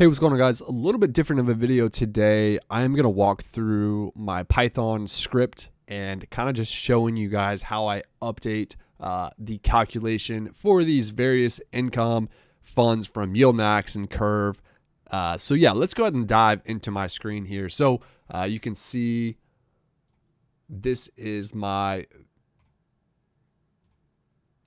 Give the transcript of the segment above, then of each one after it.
Hey, what's going on, guys? A little bit different of a video today. I am going to walk through my Python script and kind of just showing you guys how I update the calculation for these various income funds from Yieldmax and Curve. So yeah, let's go ahead and dive into my screen here. So you can see this is my...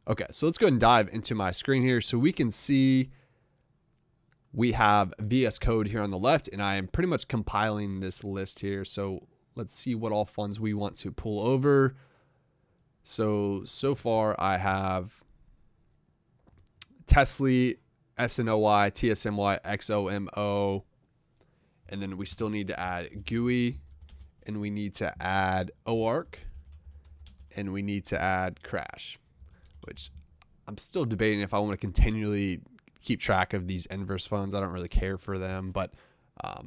Okay, so let's go ahead and dive into my screen here so we can see we have VS Code here on the left, and I am pretty much compiling this list here. So let's see what all funds we want to pull over. So far I have TSLY, SNOY, TSMY, XOMO, and then we still need to add GOOY, and we need to add OARK, and we need to add CRSH, which I'm still debating if I want to continually keep track of these inverse funds. I don't really care for them, but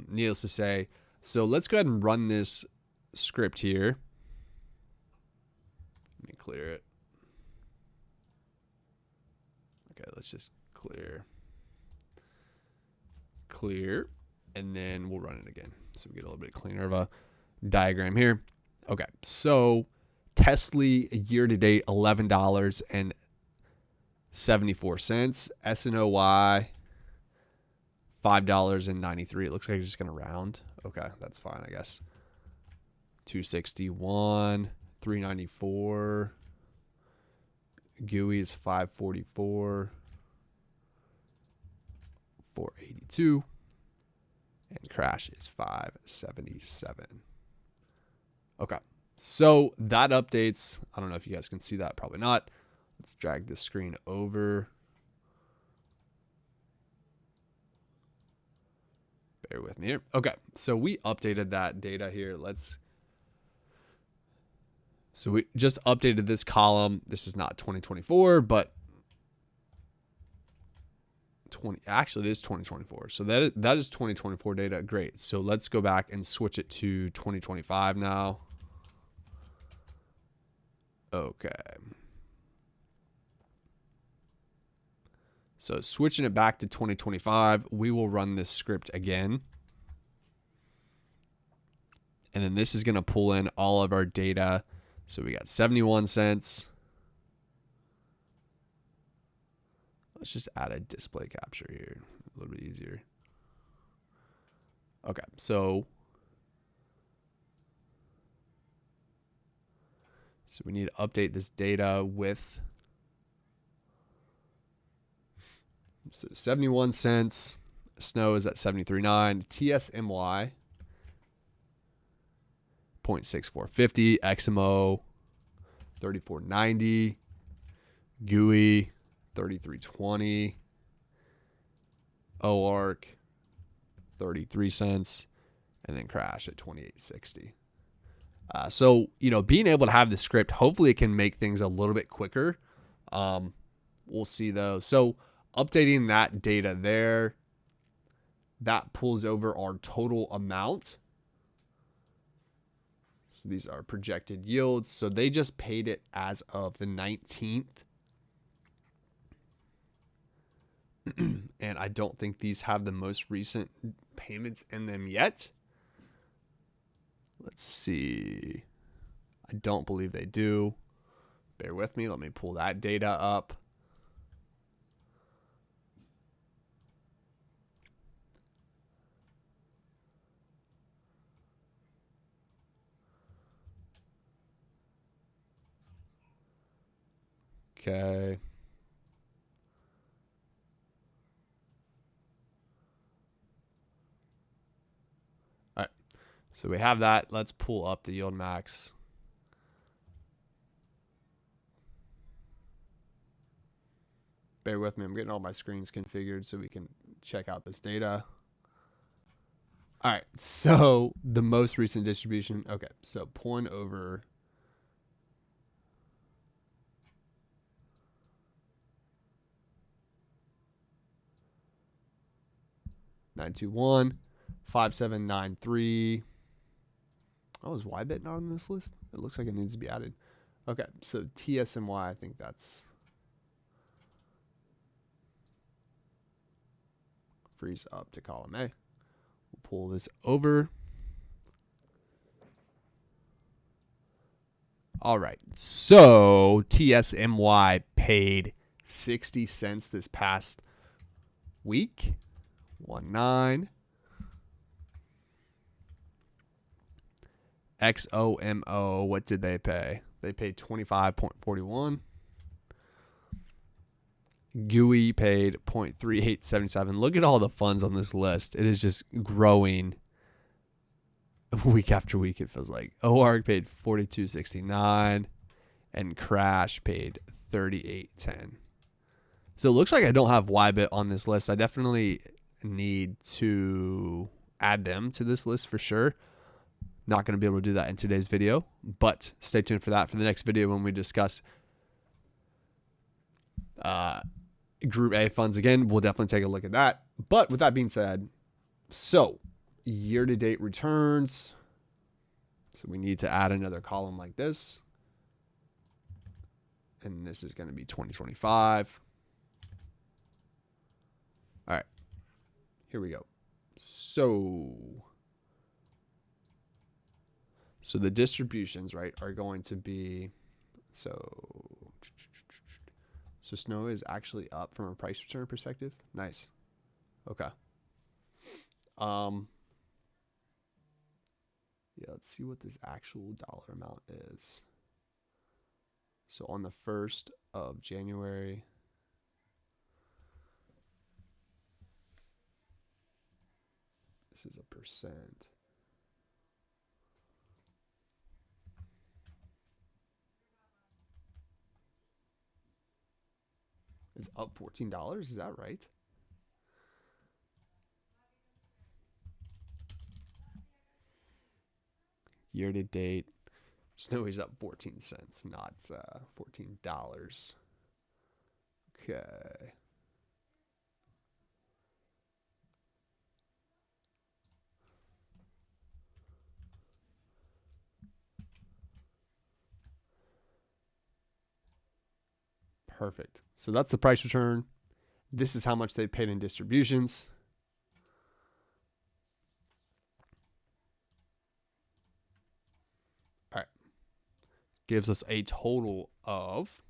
needless to say. So let's go ahead and run this script here. Let me clear it. Okay, let's just clear, and then we'll run it again so we get a little bit cleaner of a diagram here. Okay, so TSLY year to date $11.74. SNOY $5.93. It looks like it's just gonna round. Okay, that's fine, I guess. 261, 394. GOOY is 544, 482, and CRSH is 577. Okay, so that updates. I don't know if you guys can see that, probably not. Let's drag this screen over. Bear with me here. Okay, so we updated that data here. So we just updated this column. This is not 2024, but actually it is 2024. So that is 2024 data. Great. So let's go back and switch it to 2025 now. Okay. So switching it back to 2025, we will run this script again. And then this is going to pull in all of our data. So we got 71 cents. Let's just add a display capture here. A little bit easier. Okay, so we need to update this data with... So 71 cents. SNOW is at 73.9. TSMY 0.6450. XOMO 34.90. GOOY 33.20. OARK 33 cents, and then CRSH at 28.60. So being able to have the script, hopefully it can make things a little bit quicker. We'll see though. So updating that data there, that pulls over our total amount. So these are projected yields. So they just paid it as of the 19th. And I don't think these have the most recent payments in them yet. Let's see. I don't believe they do. Bear with me. Let me pull that data up. Okay. All right. So we have that. Let's pull up the Yieldmax. Bear with me. I'm getting all my screens configured so we can check out this data. All right. So the most recent distribution. Okay. So pulling over. $921,5793. Oh, is YBIT not on this list? It looks like it needs to be added. Okay, so TSMY, I think that's freeze up to column A. We'll pull this over. All right, so TSMY paid 60 cents this past week. 19. XOMO, what did they pay? They paid 25.41. GOOY paid 0.3877. Look at all the funds on this list. It is just growing week after week, it feels like. OARK paid 42.69 and Crash paid 38.10. So it looks like I don't have YBIT on this list. I definitely need to add them to this list for sure. Not going to be able to do that in today's video, but stay tuned for that for the next video when we discuss Group A funds again. We'll definitely take a look at that. But with that being said, so year-to-date returns. So we need to add another column like this. And this is going to be 2025. All right, here we go. So the distributions, right, are going to be, so SNOY is actually up from a price return perspective. Nice. Okay. Yeah, let's see what this actual dollar amount is. So on the 1st of January, this is a percent. Is up $14. Is that right? Year to date, SNOY's up 14 cents, not $14. Okay. Perfect. So that's the price return. This is how much they paid in distributions. All right. Gives us a total of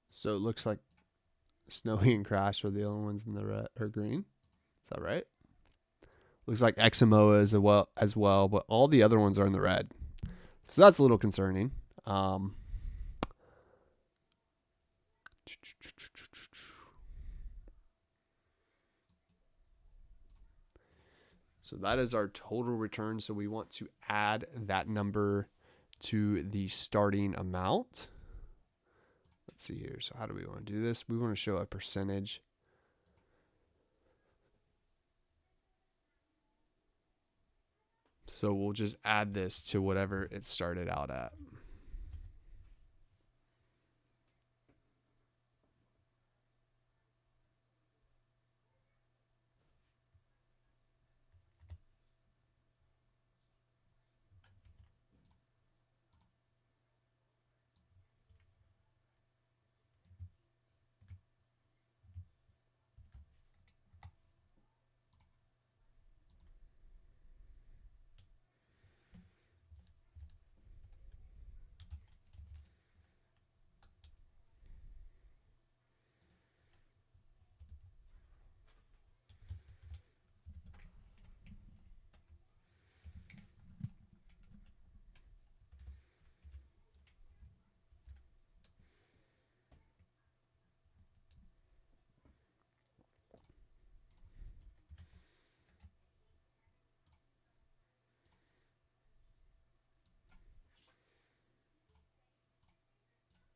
so it looks like SNOY and Crash are the only ones in the red or green. Is that right? Looks like XOMO is as well, but all the other ones are in the red. So that's a little concerning. So that is our total return. So we want to add that number to the starting amount. Let's see here. So how do we want to do this? We want to show a percentage. So we'll just add this to whatever it started out at.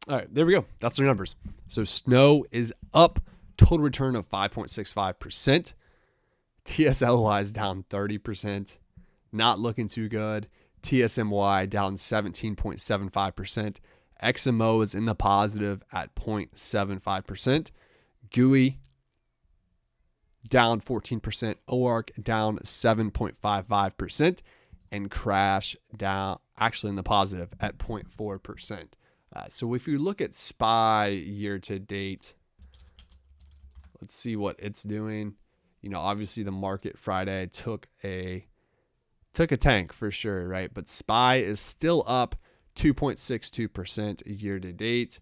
All right, there we go. That's our numbers. So SNOY is up, total return of 5.65%. TSLY is down 30%. Not looking too good. TSMY down 17.75%. XOMO is in the positive at 0.75%. GOOY down 14%. OARK down 7.55%. And Crash down actually in the positive at 0.4%. So if you look at SPY year to date, let's see what it's doing. You know, obviously the market Friday took a tank for sure, right? But SPY is still up 2.62% year to date.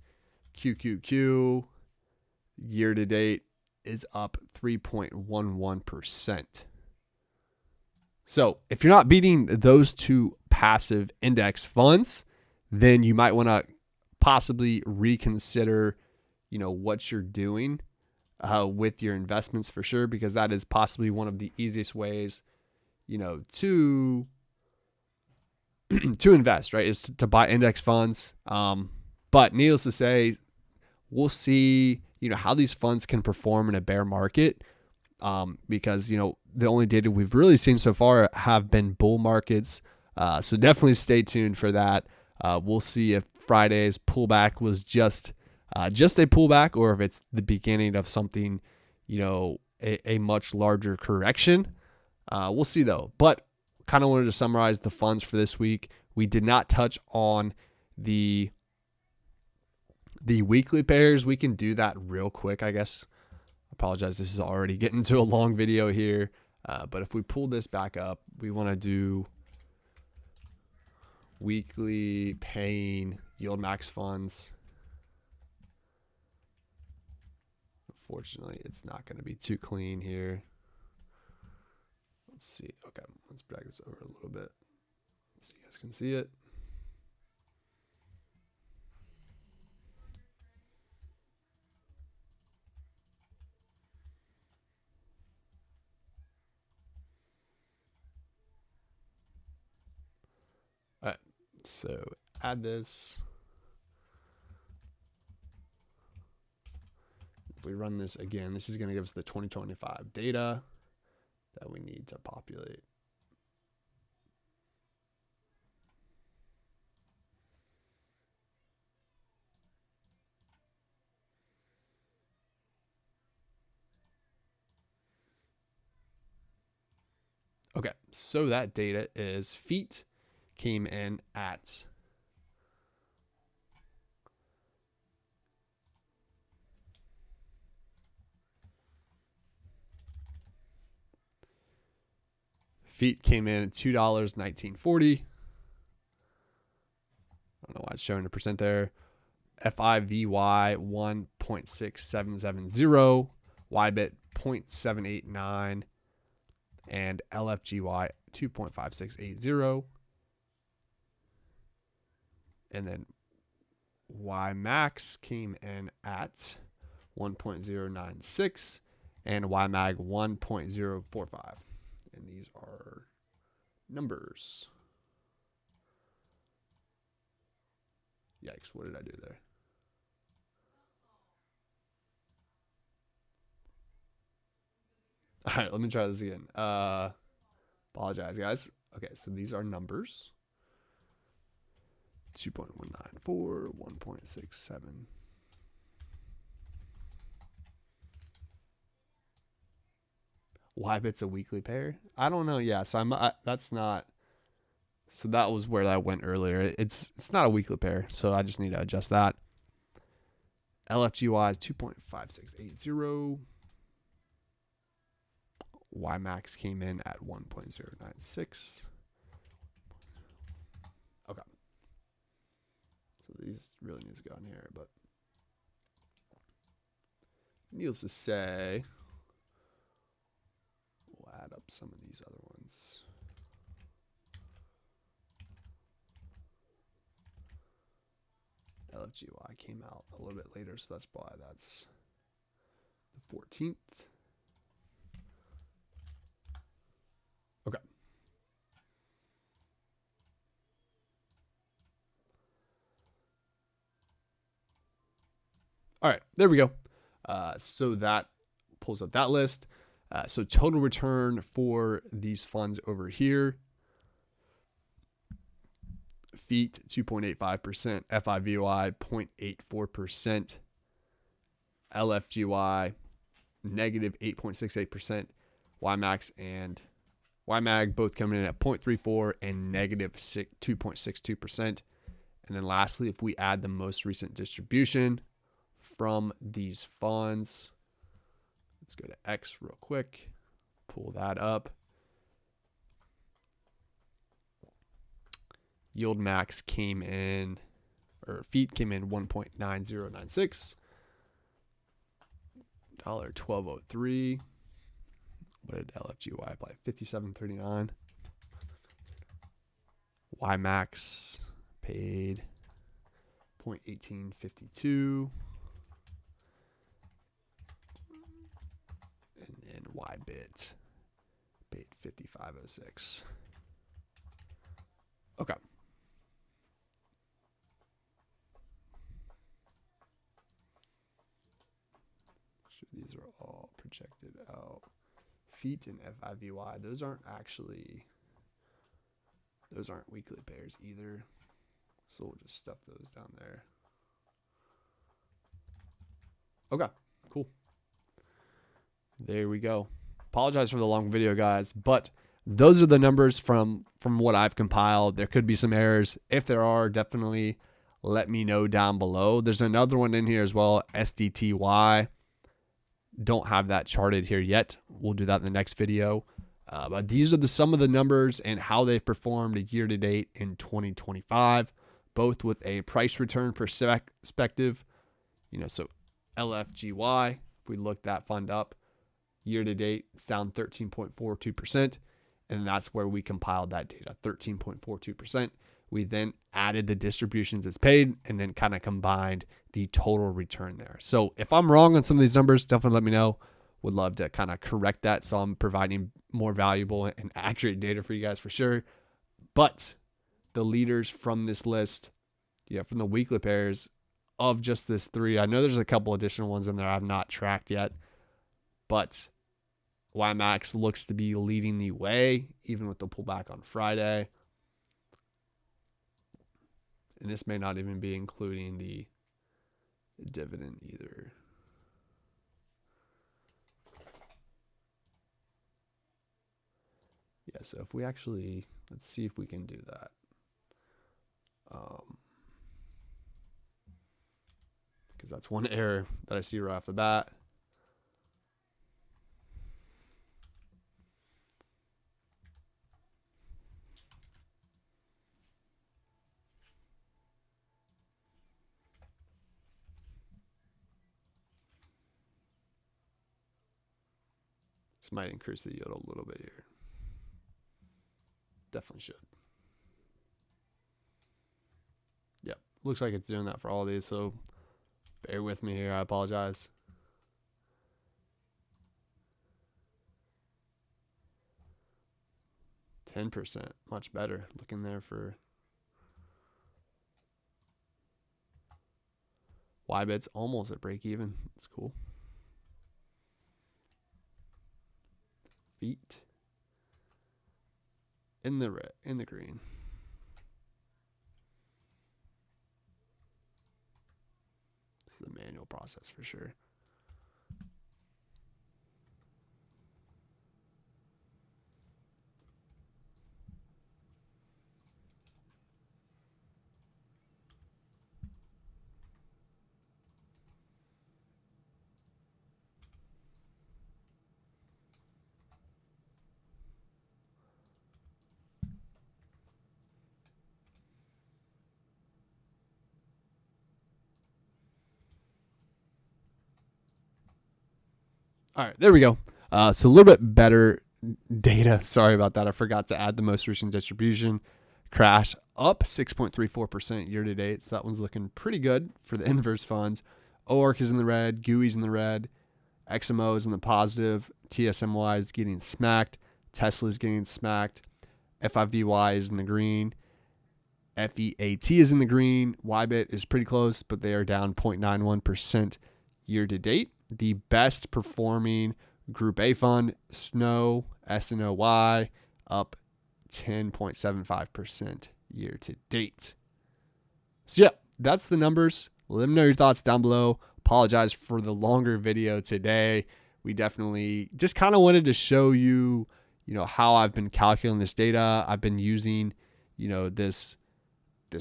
QQQ year to date is up 3.11%. So if you're not beating those two passive index funds, then you might want to possibly reconsider, you know, what you're doing with your investments for sure, because that is possibly one of the easiest ways, you know, to invest, right? Is to buy index funds. But needless to say, we'll see, you know, how these funds can perform in a bear market. Because, you know, the only data we've really seen so far have been bull markets. So definitely stay tuned for that. We'll see if Friday's pullback was just a pullback, or if it's the beginning of something, you know, a much larger correction. We'll see though. But kind of wanted to summarize the funds for this week. We did not touch on the weekly pairs. We can do that real quick, I guess. Apologize, this is already getting to a long video here. But if we pull this back up, we want to do weekly paying Yieldmax funds. Unfortunately, it's not going to be too clean here. Let's see. Okay, let's drag this over a little bit so you guys can see it. All right, so add this. If we run this again, this is going to give us the 2025 data that we need to populate. Okay, so that data is feet came in at $2.1940. I don't know why it's showing a percent there. FIVY 1.6770, YBIT 0.789, and LFGY 2.5680. And then YMAX came in at 1.096 and YMAG 1.045. And these are numbers. Yikes, what did I do there? All right, let me try this again. Apologize, guys. Okay, so these are numbers. 2.194, 1.67. YBIT's a weekly pair? I don't know. Yeah, so that's not. So that was where that went earlier. It's not a weekly pair, so I just need to adjust that. LFGY 2.5680. YMAX came in at 1.096. Okay. So these really need to go in here, but needless to say, we'll add up some of these other ones. LFGY came out a little bit later, so that's why that's the 14th. Okay. All right, there we go. So that pulls up that list. So total return for these funds over here. Feet 2.85%, FIVY 0.84%, LFGY negative 8.68%, YMAX and YMAG both coming in at 0.34 and negative 2.62%. And then lastly, if we add the most recent distribution from these funds, let's go to X real quick, pull that up. Yieldmax came in, or feet came in 1.9096, $12.03. What did LFGY apply? 57.39. YMAX paid 0.1852. And then YBIT paid 55.06. Okay. Sure, these are all projected out. Feet and FIVY, those aren't weekly pairs either. So we'll just stuff those down there. Okay, cool. There we go. Apologize for the long video, guys, but those are the numbers from what I've compiled. There could be some errors. If there are, definitely let me know down below. There's another one in here as well, SDTY. Don't have that charted here yet. We'll do that in the next video. But these are some of the numbers and how they've performed year to date in 2025, both with a price return perspective. So LFGY, if we look that fund up, year to date, it's down 13.42%. And that's where we compiled that data, 13.42%. We then added the distributions it's paid and then kind of combined the total return there. So if I'm wrong on some of these numbers, definitely let me know. Would love to kind of correct that so I'm providing more valuable and accurate data for you guys for sure. But the leaders from this list, from the weekly pairs of just this three, I know there's a couple additional ones in there I've not tracked yet, but YMAX looks to be leading the way, even with the pullback on Friday. And this may not even be including the dividend either. Yeah, so if we actually, let's see if we can do that. Because that's one error that I see right off the bat. This might increase the yield a little bit here. Definitely should. Yep, looks like it's doing that for all these, so bear with me here. I apologize. %, much better. Looking there for YBIT's almost at break even. It's cool. Feet in the red, in the green. This is a manual process for sure. All right, there we go. So a little bit better data. Sorry about that. I forgot to add the most recent distribution. Crash up 6.34% year to date. So that one's looking pretty good for the inverse funds. OARK is in the red. GOOY's in the red. XOMO is in the positive. TSMY is getting smacked. TSLY is getting smacked. FIVY is in the green. FEAT is in the green. YBIT is pretty close, but they are down 0.91% year to date. The best performing Group A fund, SNOY, up 10.75% year to date. So yeah, that's the numbers. Let me know your thoughts down below. Apologize for the longer video today. We definitely just kind of wanted to show you, how I've been calculating this data. I've been using, this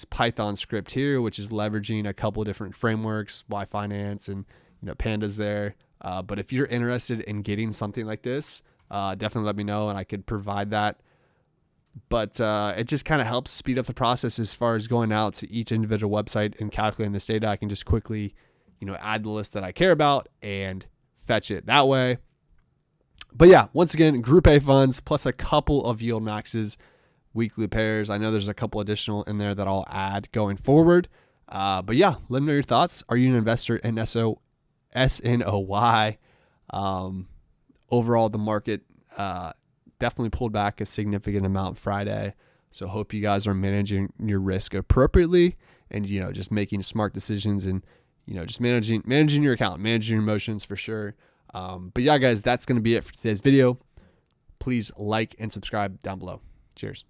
Python script here, which is leveraging a couple of different frameworks, Y Finance and, Pandas there. But if you're interested in getting something like this, definitely let me know and I could provide that. But it just kind of helps speed up the process as far as going out to each individual website and calculating this data. I can just quickly, add the list that I care about and fetch it that way. But yeah, once again, Group A funds plus a couple of Yieldmax's weekly pairs. I know there's a couple additional in there that I'll add going forward. But yeah, let me know your thoughts. Are you an investor in SNOY? Overall, the market definitely pulled back a significant amount Friday. So hope you guys are managing your risk appropriately and, just making smart decisions and, just managing your account, managing your emotions for sure. But yeah, guys, that's going to be it for today's video. Please like and subscribe down below. Cheers.